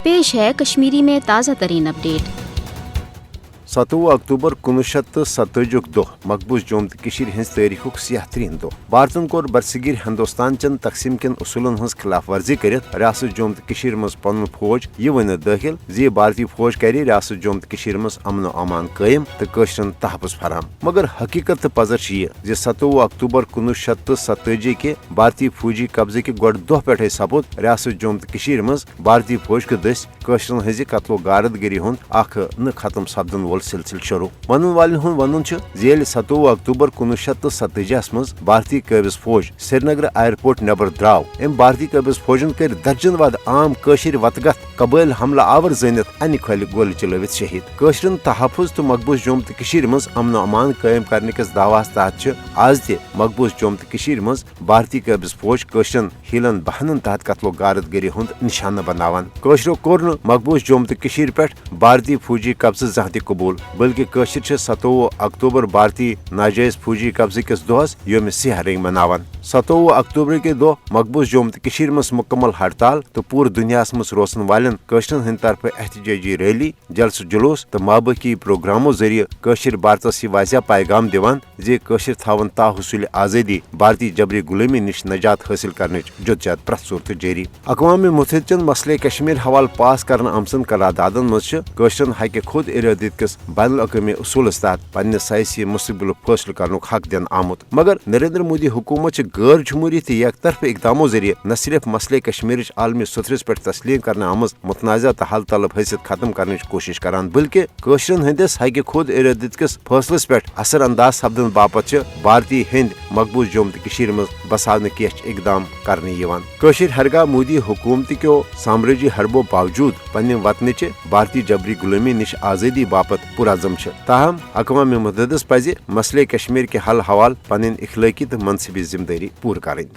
पेश है कश्मीरी में ताज़ा तरीन अपडेट। 17 अक्टूबर 1947 दो मकबूज जोम हज तारीख सियाह तरीन दो भारतन कोर बरसगीर हिंदुस्तान चन तकसीम किन उसूलन हज खिलाफ वर्जी कर रियासत जोम मज पन फौज यह वन दाखिल जी भारतीय फौज कर रियासत जोम मज अमन अमान कायम तो तहफ़ुज़ फराम, मगर हकीकत तो पजर यह 17 अक्टूबर 1947 के भारतीय फौजी कब्जे के गोड दह पे सपोद रियासत जोम मज भारतीय फौज के दस हज कत्लो गारदगिरी हुंद न खत्म सपदन वोल सिलसिल शुरू। वन वालन वन 17 अक्टूबर 1947 मज भारतीय कबिज फौज श्रीनगर एयरपोर्ट नबर द्राव अम भारतीय कबिज फौजन कर दर्जन वद आम कशिर वतगत कबैल हमला आवर जनित अन खल गोल चलवित शहीद। कशरन तहफ़ुज़ तो मकबूज जोम मज अमन अमान कायम करने किस दावास तहत आज ते मकबूज जोम मज भारतीय कबिज फौज कशरन हीलन बहनन तहत कत्लो गारदगिरी हुंद निशाना बनावान। कशरो कोर न मकबूज जोम पे भारतीय फौजी कब्जे जहाँ ते कबूल, बल्कि कशिर 17 अक्टूबर भारतीय नाजायज फौजी कब्जे किस दोहस योम सियाह रंग मनावान। 17 अक्टूबर के दो मकबूज जोम मज मुकम्मल हड़ताल तो पूरे दुनिया मज रोसन वालन कशरन हंद तरफ एहतजाजी रैली जलस जुलूस तो माबकी प्रोग्रामों जरिए कशिर भारतस वाजिया पैगाम दिवान जे कशिर थावन ताहुसूल आज़ादी भारतीय जबरी गुलामी निश नजात हासिल करने जुदजात प्रथ सूरत जारी। अक़वाम मुत्तहिदन मसले कश्मीर हवाल पास कर आमसन करारदादन मज कशरन हक खुद इरादत किस बैनुल अक़वामी उसूलस तहत पन्ने सयासी मुस्तक़बिल फैसला करनुक हक दिन आमुत, मगर नरेंद्र मोदी हुकूमत गैर जमहूरी तो एक तरफ इकदामों जरिए न सिर्फ मसले कश्मीर आलमी सतरस पे तस्लीम करने आमज मुतनाज़ा तो हल तलब हैसियत खत्म करने की कोशिश करान, बल्कि कशरन हंदिस हक खुद इरादत किस फैसलस पे असर अंदाज सपदन बापत भारतीय हिंद मकबूज जोम मज बसावन कह इकदाम करने यवान। कशिर हरगा मोदी हुकूमत क्यों साम्राज्य हरबो बावजूद पन्ने वतन भारतीय जबरी गुलामी निश आज़ादी बापत पुरज़म ताहम अक़वाम मुत्तहिदस पज़ मसले कश्मीर के हल हवाल पन इखलाकी तो मनसबी जिम्मेदारी पूर करें।